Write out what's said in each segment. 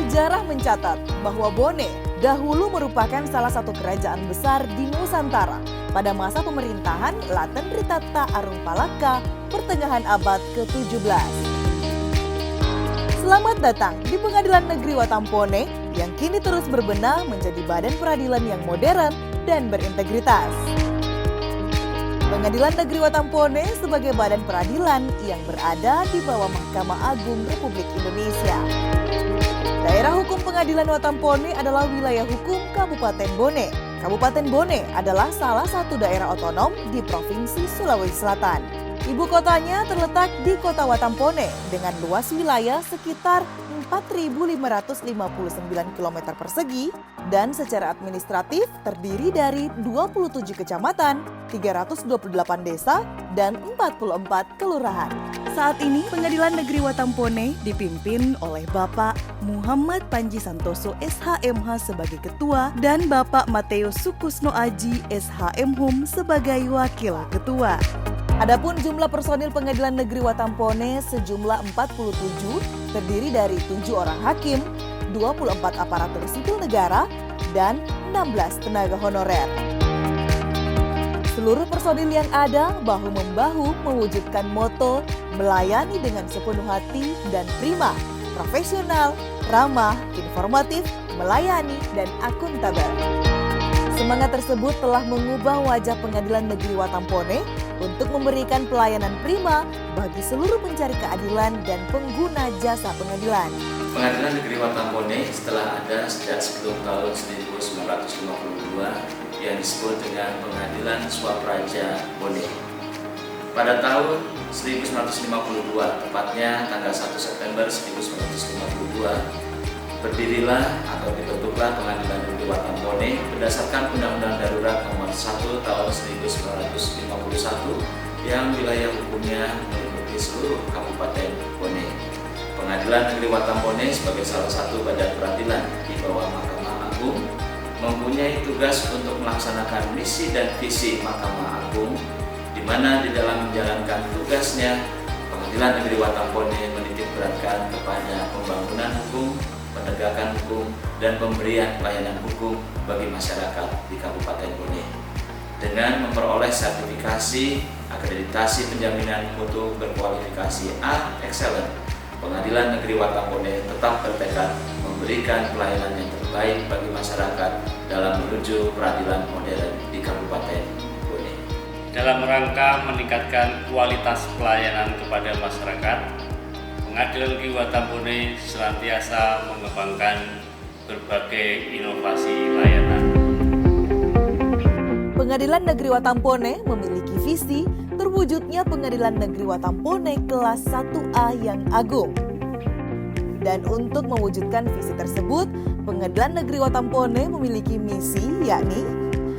Sejarah mencatat bahwa Bone dahulu merupakan salah satu kerajaan besar di Nusantara pada masa pemerintahan Laten Ritatta Arungpalaka pertengahan abad ke-17. Selamat datang di Pengadilan Negeri Watampone yang kini terus berbenah menjadi badan peradilan yang modern dan berintegritas. Pengadilan Negeri Watampone sebagai badan peradilan yang berada di bawah Mahkamah Agung Republik Indonesia. Daerah hukum Pengadilan Watampone adalah wilayah hukum Kabupaten Bone. Kabupaten Bone adalah salah satu daerah otonom di Provinsi Sulawesi Selatan. Ibu kotanya terletak di Kota Watampone dengan luas wilayah sekitar 4.559 km persegi dan secara administratif terdiri dari 27 kecamatan, 328 desa, dan 44 kelurahan. Saat ini Pengadilan Negeri Watampone dipimpin oleh Bapak Muhammad Panji Santoso SHMH sebagai ketua dan Bapak Mateo Sukusno Aji SHMHum sebagai wakil ketua. Adapun jumlah personil Pengadilan Negeri Watampone sejumlah 47 terdiri dari 7 orang hakim, 24 aparatur sipil negara, dan 16 tenaga honorer. Seluruh personil yang ada bahu-membahu mewujudkan moto melayani dengan sepenuh hati dan prima, profesional, ramah, informatif, melayani, dan akuntabel. Semangat tersebut telah mengubah wajah Pengadilan Negeri Watampone untuk memberikan pelayanan prima bagi seluruh pencari keadilan dan pengguna jasa pengadilan. Pengadilan Negeri Watampone setelah ada sejak sebelum tahun 1952 yang disebut dengan Pengadilan Swapraja Bone. Pada tahun 1952, tepatnya tanggal 1 September 1952, berdirilah atau dibentuklah Pengadilan Negeri Watampone berdasarkan Undang-Undang Darurat Nomor 1 Tahun 1951 yang wilayah hukumnya meliputi seluruh Kabupaten Bone. Pengadilan Negeri Watampone sebagai salah satu badan peradilan di bawah Mahkamah Agung mempunyai tugas untuk melaksanakan misi dan visi Mahkamah Agung, di mana di dalam menjalankan tugasnya Pengadilan Negeri Watampone menitikberatkan kepada pembangunan hukum, penegakan hukum, dan pemberian pelayanan hukum bagi masyarakat di Kabupaten Bone. Dengan memperoleh sertifikasi akreditasi penjaminan mutu berkualifikasi A Excellent, Pengadilan Negeri Watampone tetap bertekad memberikan pelayanan yang terbaik bagi masyarakat dalam menuju peradilan modern di Kabupaten Bone. Dalam rangka meningkatkan kualitas pelayanan kepada masyarakat, Pengadilan Negeri Watampone senantiasa mengembangkan berbagai inovasi layanan. Pengadilan Negeri Watampone memiliki visi terwujudnya Pengadilan Negeri Watampone kelas 1A yang agung. Dan untuk mewujudkan visi tersebut, Pengadilan Negeri Watampone memiliki misi yakni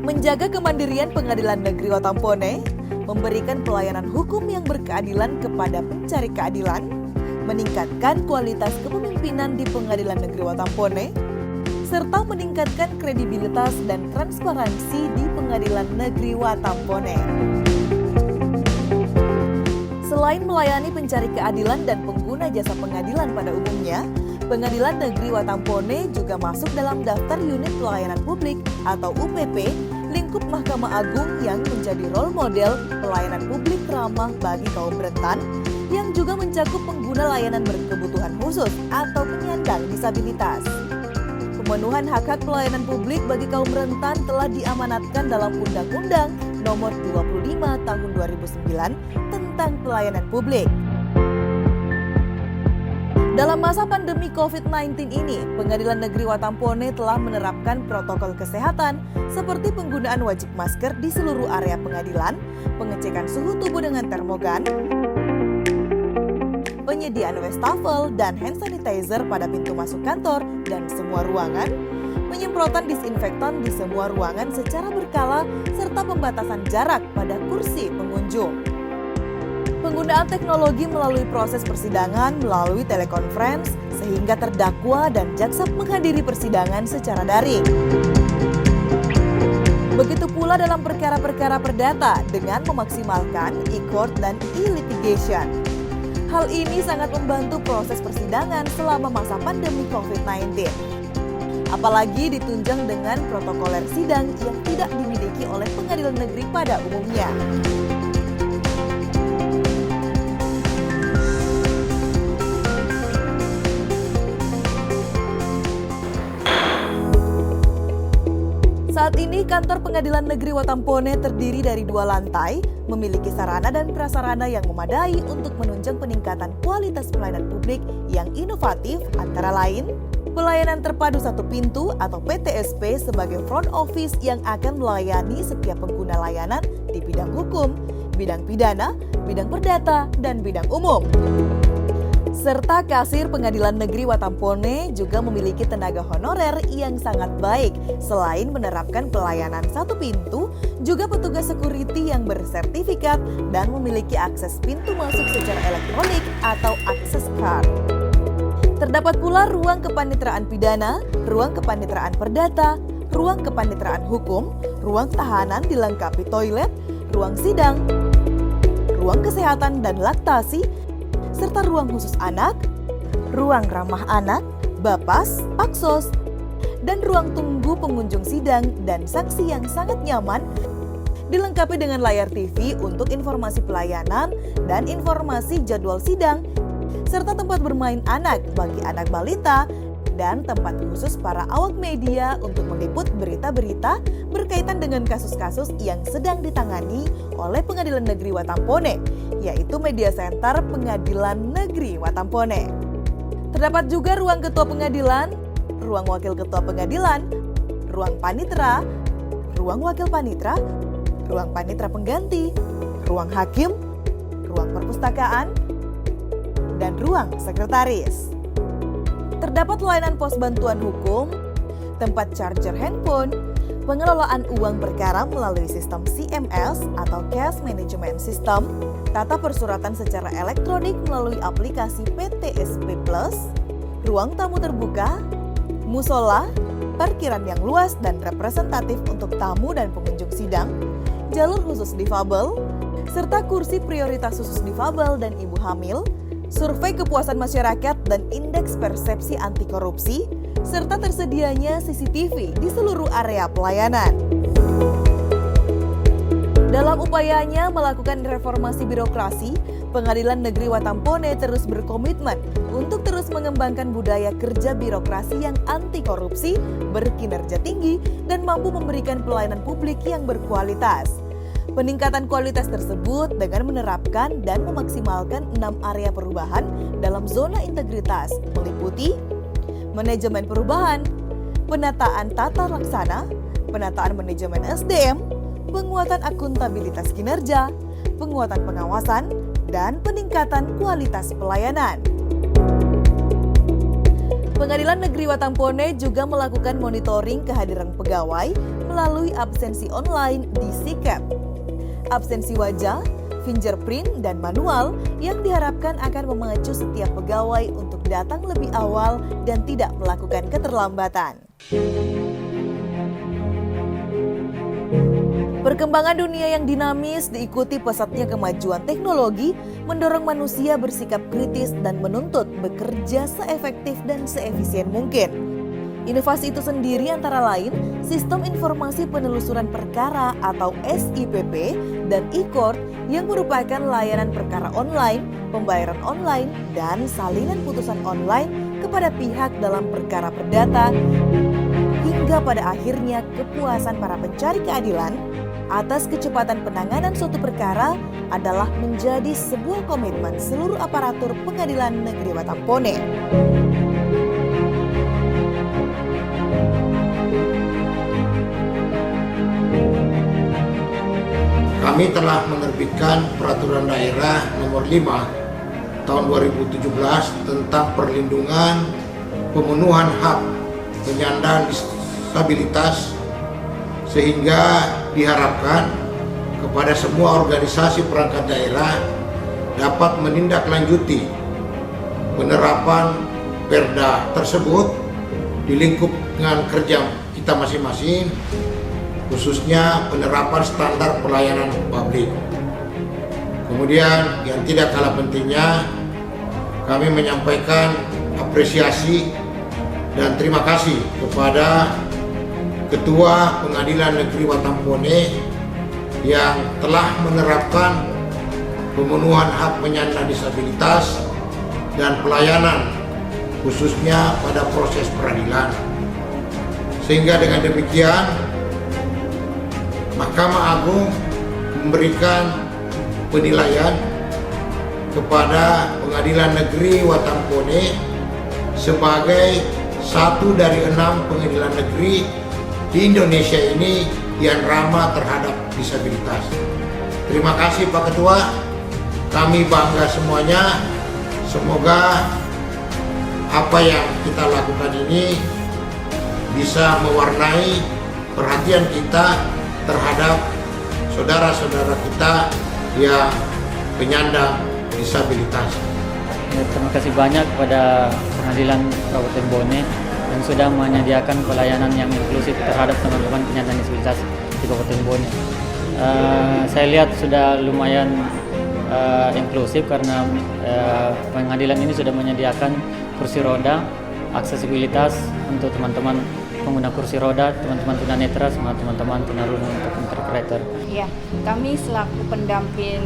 menjaga kemandirian Pengadilan Negeri Watampone, memberikan pelayanan hukum yang berkeadilan kepada pencari keadilan, meningkatkan kualitas kepemimpinan di Pengadilan Negeri Watampone, serta meningkatkan kredibilitas dan transparansi di Pengadilan Negeri Watampone. Selain melayani pencari keadilan dan pengguna jasa pengadilan pada umumnya, Pengadilan Negeri Watampone juga masuk dalam daftar unit pelayanan publik atau UPP lingkup Mahkamah Agung yang menjadi role model pelayanan publik ramah bagi kaum rentan yang juga mencakup pengguna layanan berkebutuhan khusus atau penyandang disabilitas. Pemenuhan hak-hak pelayanan publik bagi kaum rentan telah diamanatkan dalam Undang-Undang Nomor 25 Tahun 2009 tentang pelayanan publik. Dalam masa pandemi COVID-19 ini, Pengadilan Negeri Watampone telah menerapkan protokol kesehatan seperti penggunaan wajib masker di seluruh area pengadilan, pengecekan suhu tubuh dengan termogan, penyediaan wastafel dan hand sanitizer pada pintu masuk kantor dan semua ruangan, penyemprotan disinfektan di semua ruangan secara berkala, serta pembatasan jarak pada kursi pengunjung. Penggunaan teknologi melalui proses persidangan melalui telekonferensi sehingga terdakwa dan jaksa menghadiri persidangan secara daring. Begitu pula dalam perkara-perkara perdata dengan memaksimalkan e-court dan e-litigation. Hal ini sangat membantu proses persidangan selama masa pandemi COVID-19. Apalagi ditunjang dengan protokoler sidang yang tidak dimiliki oleh pengadilan negeri pada umumnya. Saat ini kantor Pengadilan Negeri Watampone terdiri dari 2 lantai, memiliki sarana dan prasarana yang memadai untuk menunjang peningkatan kualitas pelayanan publik yang inovatif, antara lain pelayanan terpadu satu pintu atau PTSP sebagai front office yang akan melayani setiap pengguna layanan di bidang hukum, bidang pidana, bidang perdata, dan bidang umum. Serta kasir Pengadilan Negeri Watampone juga memiliki tenaga honorer yang sangat baik. Selain menerapkan pelayanan satu pintu, juga petugas security yang bersertifikat dan memiliki akses pintu masuk secara elektronik atau akses card. Terdapat pula ruang kepaniteraan pidana, ruang kepaniteraan perdata, ruang kepaniteraan hukum, ruang tahanan dilengkapi toilet, ruang sidang, ruang kesehatan dan laktasi, serta ruang khusus anak, ruang ramah anak, bapas, paksos, dan ruang tunggu pengunjung sidang dan saksi yang sangat nyaman, dilengkapi dengan layar TV untuk informasi pelayanan dan informasi jadwal sidang, serta tempat bermain anak bagi anak balita, dan tempat khusus para awak media untuk meliput berita-berita berkaitan dengan kasus-kasus yang sedang ditangani oleh Pengadilan Negeri Watampone, yaitu Media Center Pengadilan Negeri Watampone. Terdapat juga ruang ketua pengadilan, ruang wakil ketua pengadilan, ruang panitera, ruang wakil panitera, ruang panitera pengganti, ruang hakim, ruang perpustakaan, dan ruang sekretaris. Terdapat layanan pos bantuan hukum, tempat charger handphone, pengelolaan uang perkara melalui sistem CMS atau Cash Management System, tata persuratan secara elektronik melalui aplikasi PTSP Plus, ruang tamu terbuka, musola, parkiran yang luas dan representatif untuk tamu dan pengunjung sidang, jalur khusus difabel, serta kursi prioritas khusus difabel dan ibu hamil, survei kepuasan masyarakat dan indeks persepsi anti korupsi, serta tersedianya CCTV di seluruh area pelayanan. Dalam upayanya melakukan reformasi birokrasi, Pengadilan Negeri Watampone terus berkomitmen untuk terus mengembangkan budaya kerja birokrasi yang anti korupsi, berkinerja tinggi, dan mampu memberikan pelayanan publik yang berkualitas. Peningkatan kualitas tersebut dengan menerapkan dan memaksimalkan 6 area perubahan dalam zona integritas, meliputi manajemen perubahan, penataan tata laksana, penataan manajemen SDM, penguatan akuntabilitas kinerja, penguatan pengawasan, dan peningkatan kualitas pelayanan. Pengadilan Negeri Watampone juga melakukan monitoring kehadiran pegawai melalui absensi online di SIKEP, absensi wajah, fingerprint, dan manual yang diharapkan akan memacu setiap pegawai untuk datang lebih awal dan tidak melakukan keterlambatan. Perkembangan dunia yang dinamis diikuti pesatnya kemajuan teknologi mendorong manusia bersikap kritis dan menuntut bekerja seefektif dan seefisien mungkin. Inovasi itu sendiri antara lain Sistem Informasi Penelusuran Perkara atau SIPP dan e-court yang merupakan layanan perkara online, pembayaran online, dan salinan putusan online kepada pihak dalam perkara perdata, hingga pada akhirnya kepuasan para pencari keadilan atas kecepatan penanganan suatu perkara adalah menjadi sebuah komitmen seluruh aparatur Pengadilan Negeri Watampone. Kami telah menerbitkan Peraturan Daerah Nomor 5 Tahun 2017 tentang perlindungan pemenuhan hak penyandang disabilitas, sehingga diharapkan kepada semua organisasi perangkat daerah dapat menindaklanjuti penerapan Perda tersebut di lingkungan kerja kita masing-masing, khususnya penerapan standar pelayanan publik. Kemudian yang tidak kalah pentingnya kami menyampaikan apresiasi dan terima kasih kepada Ketua Pengadilan Negeri Watampone yang telah menerapkan pemenuhan hak penyandang disabilitas dan pelayanan khususnya pada proses peradilan. Sehingga dengan demikian Mahkamah Agung memberikan penilaian kepada Pengadilan Negeri Watampone sebagai satu dari 6 pengadilan negeri di Indonesia ini yang ramah terhadap disabilitas. Terima kasih Pak Ketua, kami bangga semuanya. Semoga apa yang kita lakukan ini bisa mewarnai perhatian kita terhadap saudara-saudara kita yang penyandang disabilitas. Terima kasih banyak kepada Pengadilan Kabupaten Bone yang sudah menyediakan pelayanan yang inklusif terhadap teman-teman penyandang disabilitas di Kabupaten Bone. Saya lihat sudah lumayan inklusif karena pengadilan ini sudah menyediakan kursi roda, aksesibilitas untuk teman-teman pengguna kursi roda, teman-teman tunanetra, sama teman-teman tunarungu untuk interpreter. Ya, kami selaku pendamping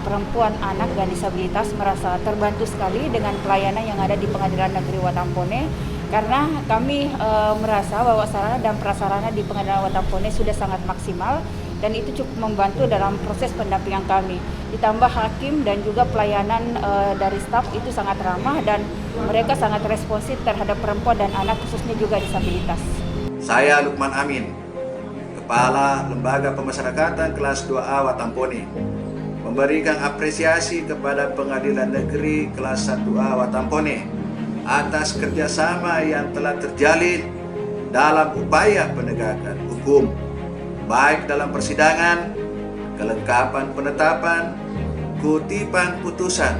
perempuan, anak, dan disabilitas merasa terbantu sekali dengan pelayanan yang ada di Pengadilan Negeri Watampone karena kami merasa bahwa sarana dan prasarana di Pengadilan Watampone sudah sangat maksimal dan itu cukup membantu dalam proses pendampingan kami. Ditambah hakim dan juga pelayanan dari staf itu sangat ramah dan mereka sangat responsif terhadap perempuan dan anak khususnya juga disabilitas. Saya Lukman Amin, Kepala Lembaga Pemasyarakatan kelas 2A Watampone, memberikan apresiasi kepada Pengadilan Negeri kelas 1A Watampone atas kerjasama yang telah terjalin dalam upaya penegakan hukum, baik dalam persidangan, kelengkapan penetapan, kutipan putusan,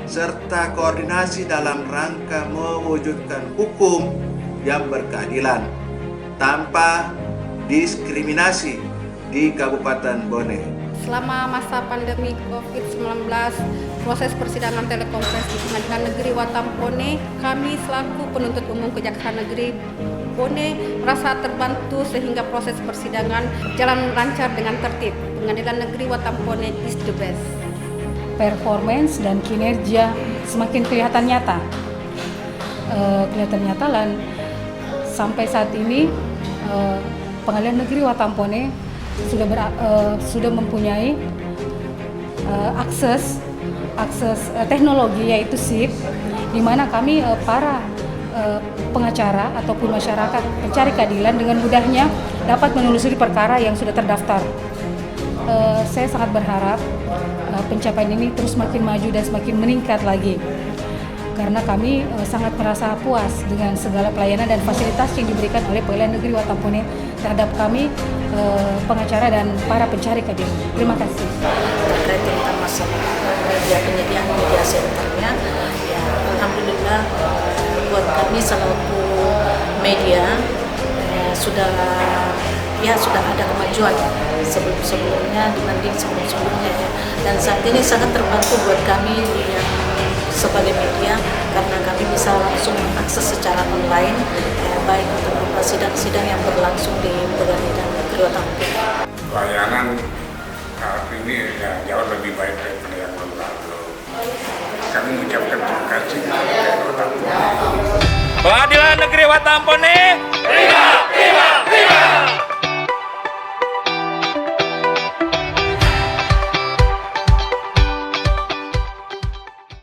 serta koordinasi dalam rangka mewujudkan hukum yang berkeadilan tanpa diskriminasi di Kabupaten Bone. Selama masa pandemi COVID-19, proses persidangan telekonferensi di Pengadilan Negeri Watampone, kami selaku penuntut umum Kejaksaan Negeri Bone merasa terbantu sehingga proses persidangan jalan lancar dengan tertib. Pengadilan Negeri Watampone is the best. Performance dan kinerja semakin kelihatan nyata. Dan sampai saat ini Pengadilan Negeri Watampone sudah mempunyai akses teknologi yaitu SIP, di mana kami para pengacara ataupun masyarakat pencari keadilan dengan mudahnya dapat menelusuri perkara yang sudah terdaftar. Saya sangat berharap pencapaian ini terus semakin maju dan semakin meningkat lagi karena kami sangat merasa puas dengan segala pelayanan dan fasilitas yang diberikan oleh Pengadilan Negeri Watampone terhadap kami pengacara dan para pencari keadilan. Terima kasih. Terkait tentang masalah penyediaan media centernya, ya alhamdulillah buat kami selaku media sudah ada kemajuan sebelumnya dibanding sebelumnya ya. Dan saat ini sangat terbantu buat kami yang sebagai media karena kami bisa langsung mengakses secara online baik untuk sidang-sidang yang berlangsung di Pengadilan Negeri Watampone. Pelayanan saat ini ya jauh lebih baik daripada yang lalu. Kami mengucapkan terima kasih kepada Watampone. Pengadilan Negeri Watampone